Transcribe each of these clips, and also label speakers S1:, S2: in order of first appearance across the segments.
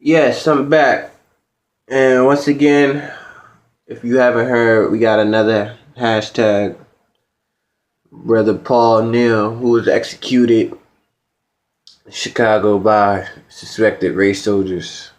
S1: Yes, I'm back. And once again, if you haven't heard, we got another hashtag, Brother Paul Neal, who was executed in Chicago by suspected race soldiers.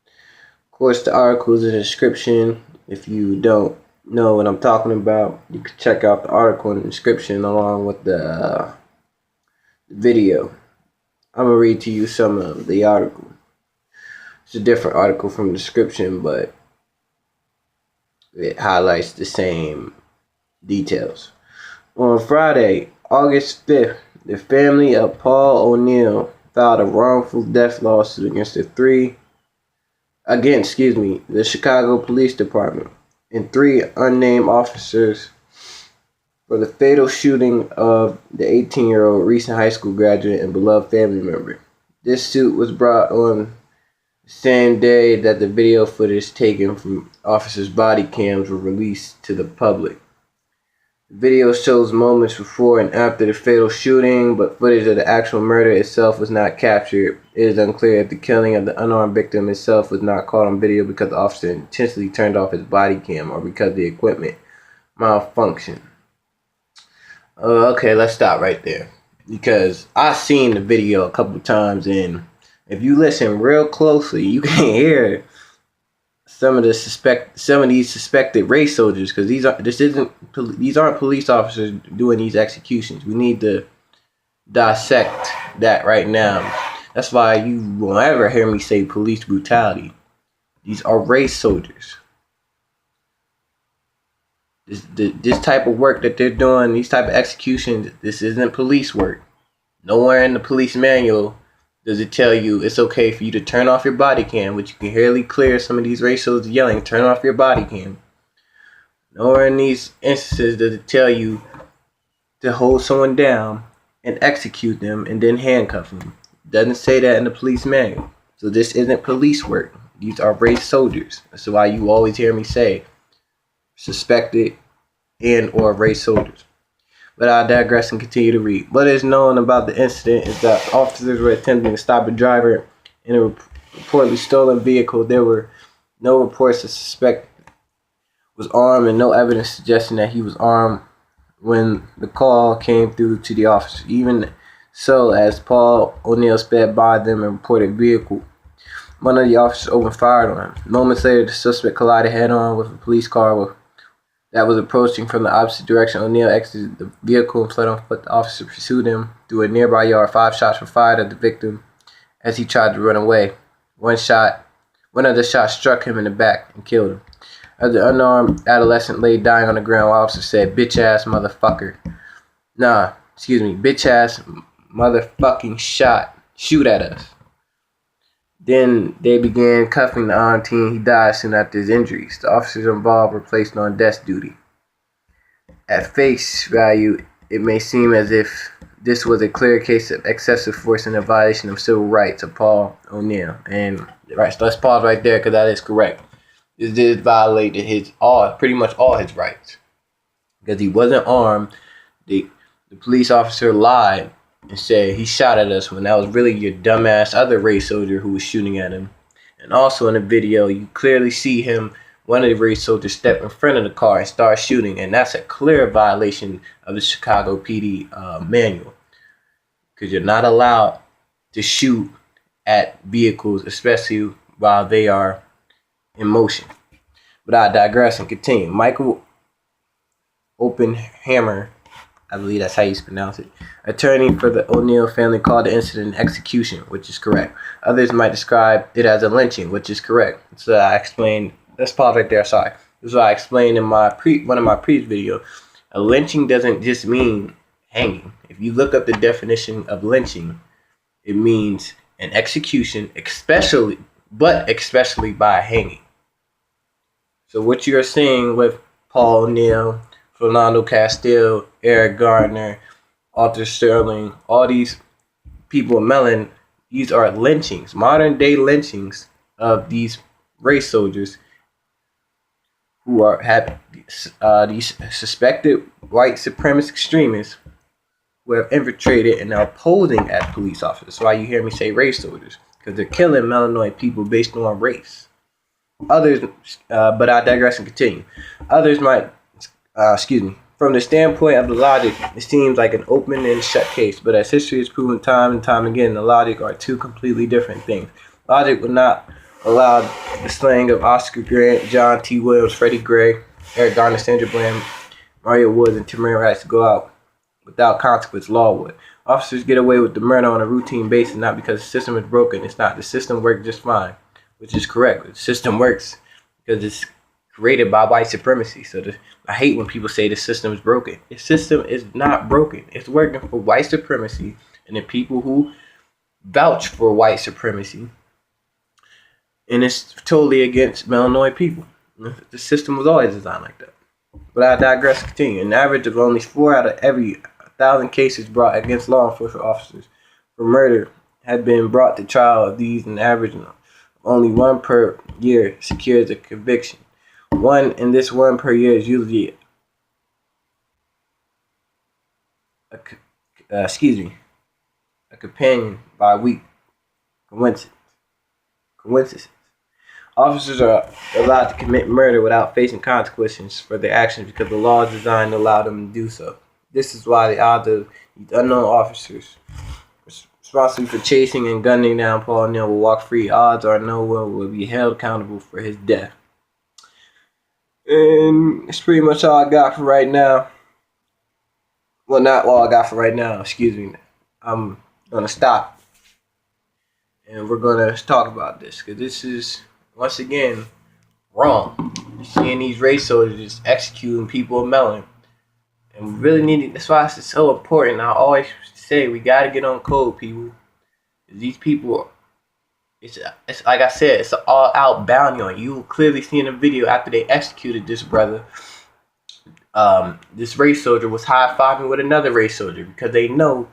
S1: Of course, the article is in the description. If you don't know what I'm talking about, you can check out the article in the description along with the video. I'm going to read to you some of the article. It's a different article from the description, but it highlights the same details. On Friday, August 5th, the family of Paul O'Neal filed a wrongful death lawsuit against the Chicago Police Department and three unnamed officers for the fatal shooting of the 18-year-old recent high school graduate and beloved family member. This suit was brought on the same day that the video footage taken from officers' body cams were released to the public. The video shows moments before and after the fatal shooting, but footage of the actual murder itself was not captured. It is unclear if the killing of the unarmed victim itself was not caught on video because the officer intentionally turned off his body cam or because the equipment malfunctioned. Okay, let's stop right there. Because I've seen the video a couple times, and if you listen real closely, you can hear some of these suspected race soldiers, because these aren't police officers doing these executions. We need to dissect that right now. That's why you won't ever hear me say police brutality. These are race soldiers. This type of work that they're doing, these type of executions, this isn't police work. Nowhere in the police manual does it tell you it's okay for you to turn off your body cam, which you can hear clear some of these race soldiers yelling, turn off your body cam. Nowhere in these instances does it tell you to hold someone down and execute them and then handcuff them. It doesn't say that in the police manual. So this isn't police work. These are race soldiers. That's why you always hear me say suspected and or race soldiers. But I digress and continue to read. What is known about the incident is that officers were attempting to stop a driver in a reportedly stolen vehicle. There were no reports that suspect was armed and no evidence suggesting that he was armed when the call came through to the officer. Even so, as Paul O'Neal sped by them and reported vehicle, one of the officers opened fire on him. Moments later, the suspect collided head-on with a police car that was approaching from the opposite direction. O'Neal exited the vehicle and fled on foot. The officer pursued him through a nearby yard. 5 shots were fired at the victim as he tried to run away. One of the shots struck him in the back and killed him. As the unarmed adolescent lay dying on the ground, officer said, "Bitch-ass motherfucker." Bitch-ass motherfucking shoot at us. Then they began cuffing the armed teen. He died soon after his injuries. The officers involved were placed on desk duty. At face value, it may seem as if this was a clear case of excessive force and a violation of civil rights of Paul O'Neal. And right, so let's pause right there because that is correct. This did violate pretty much all his rights because he wasn't armed. The police officer lied and said he shot at us when that was really your dumbass other race soldier who was shooting at him. And also in the video, you clearly see one of the race soldiers step in front of the car and start shooting, and that's a clear violation of the Chicago PD manual, because you're not allowed to shoot at vehicles, especially while they are in motion. But I digress and continue. Michael Oppenhammer, I believe that's how you pronounce it, attorney for the O'Neal family, called the incident an execution, which is correct. Others might describe it as a lynching, which is correct. So I explained, let's pause right there, sorry. This is what I explained in one of my previous videos. A lynching doesn't just mean hanging. If you look up the definition of lynching, it means an execution, especially by hanging. So what you're seeing with Paul O'Neal, Philando Castile, Eric Gardner, Arthur Sterling, all these people in Mellon, these are lynchings, modern day lynchings of these race soldiers who have these suspected white supremacist extremists who have infiltrated and are posing as police officers. That's why you hear me say race soldiers. because they're killing melanoid people based on race. Others, but I digress and continue. Others might, from the standpoint of the logic, it seems like an open and shut case, but as history has proven time and time again, the logic are two completely different things. Logic would not allow the slaying of Oscar Grant, John T. Williams, Freddie Gray, Eric Garner, Sandra Bland, Mario Woods, and Tamir Rice to go out without consequence. Law would. Officers get away with the murder on a routine basis, not because the system is broken. It's not. The system worked just fine, which is correct. The system works because it's created by white supremacy. So I hate when people say the system is broken. The system is not broken. It's working for white supremacy and the people who vouch for white supremacy. And it's totally against melanoid people. The system was always designed like that. But I digress and continue. An average of only 4 out of every 1,000 cases brought against law enforcement officers for murder had been brought to trial. Of these, an average of only 1 per year secures a conviction. One per year is usually a companion by week coincidence. Officers are allowed to commit murder without facing consequences for their actions because the law is designed to allow them to do so. This is why the odds of these unknown officers responsible for chasing and gunning down Paul Neal will walk free. Odds are no one will be held accountable for his death. And it's pretty much all I got for right now. Well, not all I got for right now, excuse me. I'm going to stop. And we're going to talk about this. Because this is, once again, wrong. You're seeing these race soldiers executing people of melanin. And we really need it. That's why it's so important. I always say we got to get on code, people. These people, it's like I said, it's an all-out bounty on you. Clearly see in the video after they executed this brother, this race soldier was high-fiving with another race soldier because they know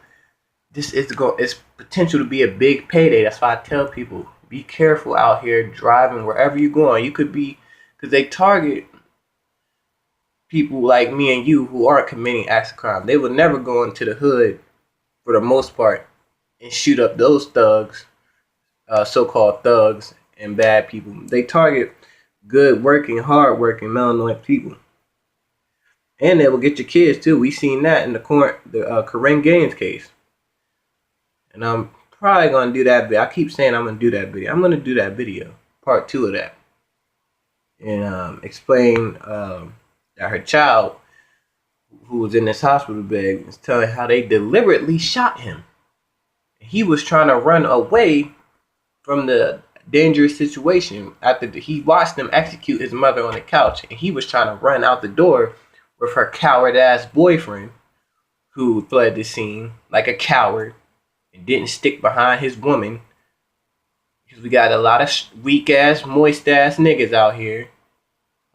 S1: this is it's potential to be a big payday. That's why I tell people, be careful out here driving wherever you're going. You could be, because they target people like me and you who aren't committing acts of crime. They will never go into the hood, for the most part, and shoot up those thugs, so-called thugs and bad people. They target good working, hard working melanoid people. And they will get your kids too. We seen that in the Corinne Gaines case. And I'm probably gonna do that video. I keep saying I'm gonna do that video. I'm gonna do that video, part 2 of that, and explain that her child, who was in this hospital bed, was telling how they deliberately shot him. He was trying to run away from the dangerous situation after he watched them execute his mother on the couch, and he was trying to run out the door with her coward-ass boyfriend, who fled the scene like a coward and didn't stick behind his woman. Because we got a lot of weak-ass, moist-ass niggas out here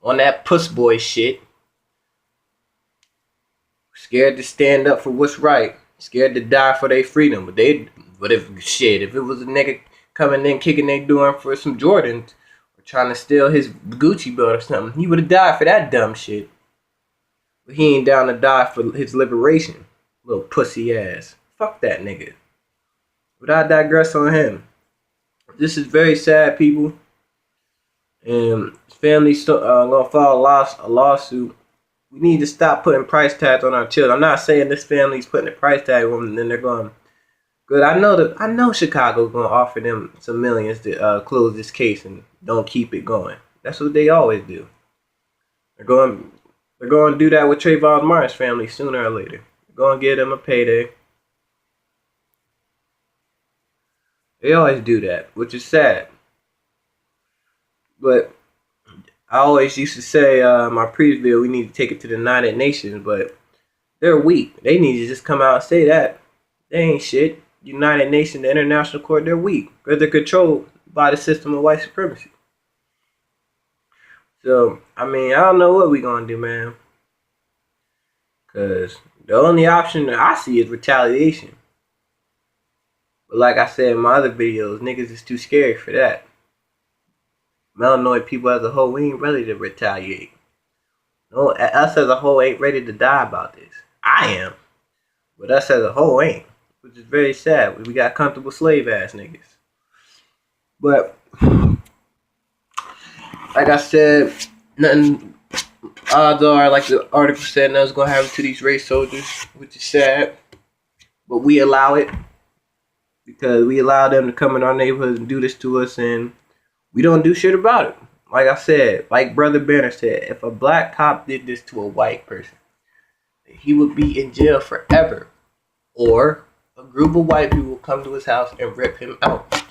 S1: on that puss boy shit. Scared to stand up for what's right. Scared to die for their freedom. But if it was a nigga coming in kicking their door for some Jordans or trying to steal his Gucci belt or something, he would have died for that dumb shit. But he ain't down to die for his liberation. Little pussy ass. Fuck that nigga. But I digress on him. This is very sad, people. And his family's gonna file a lawsuit. We need to stop putting price tags on our children. I'm not saying this family's putting a price tag on them and then they're going good. I know Chicago's gonna offer them some millions to close this case and don't keep it going. That's what they always do. They're going to do that with Trayvon Martin's family sooner or later. They're going to give them a payday. They always do that, which is sad. But I always used to say in my previous video, we need to take it to the United Nations, but they're weak. They need to just come out and say that. They ain't shit. United Nations, the International Court, they're weak because they're controlled by the system of white supremacy. So, I mean, I don't know what we're going to do, man. Because the only option that I see is retaliation. But like I said in my other videos, niggas is too scary for that. Melanoid people as a whole, we ain't ready to retaliate. No, us as a whole ain't ready to die about this. I am. But us as a whole ain't. Which is very sad. We got comfortable slave ass niggas. But like I said, nothing. Odds are, like the article said, nothing's gonna happen to these race soldiers, which is sad. But we allow it because we allow them to come in our neighborhoods and do this to us, and we don't do shit about it. Like I said, like Brother Banner said, if a black cop did this to a white person, he would be in jail forever. Or a group of white people will come to his house and rip him out.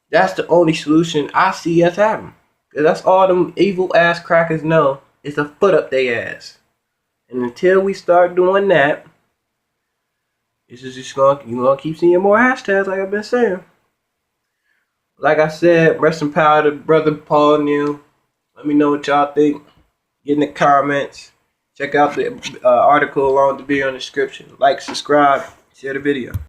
S1: That's the only solution I see us having. Because that's all them evil ass crackers know is a foot up their ass. And until we start doing that, this is just you're gonna keep seeing more hashtags like I've been saying. Like I said, rest in power to Brother Paul Neal. Let me know what y'all think. Get in the comments. Check out the article along with the video in the description. Like, subscribe, share the video.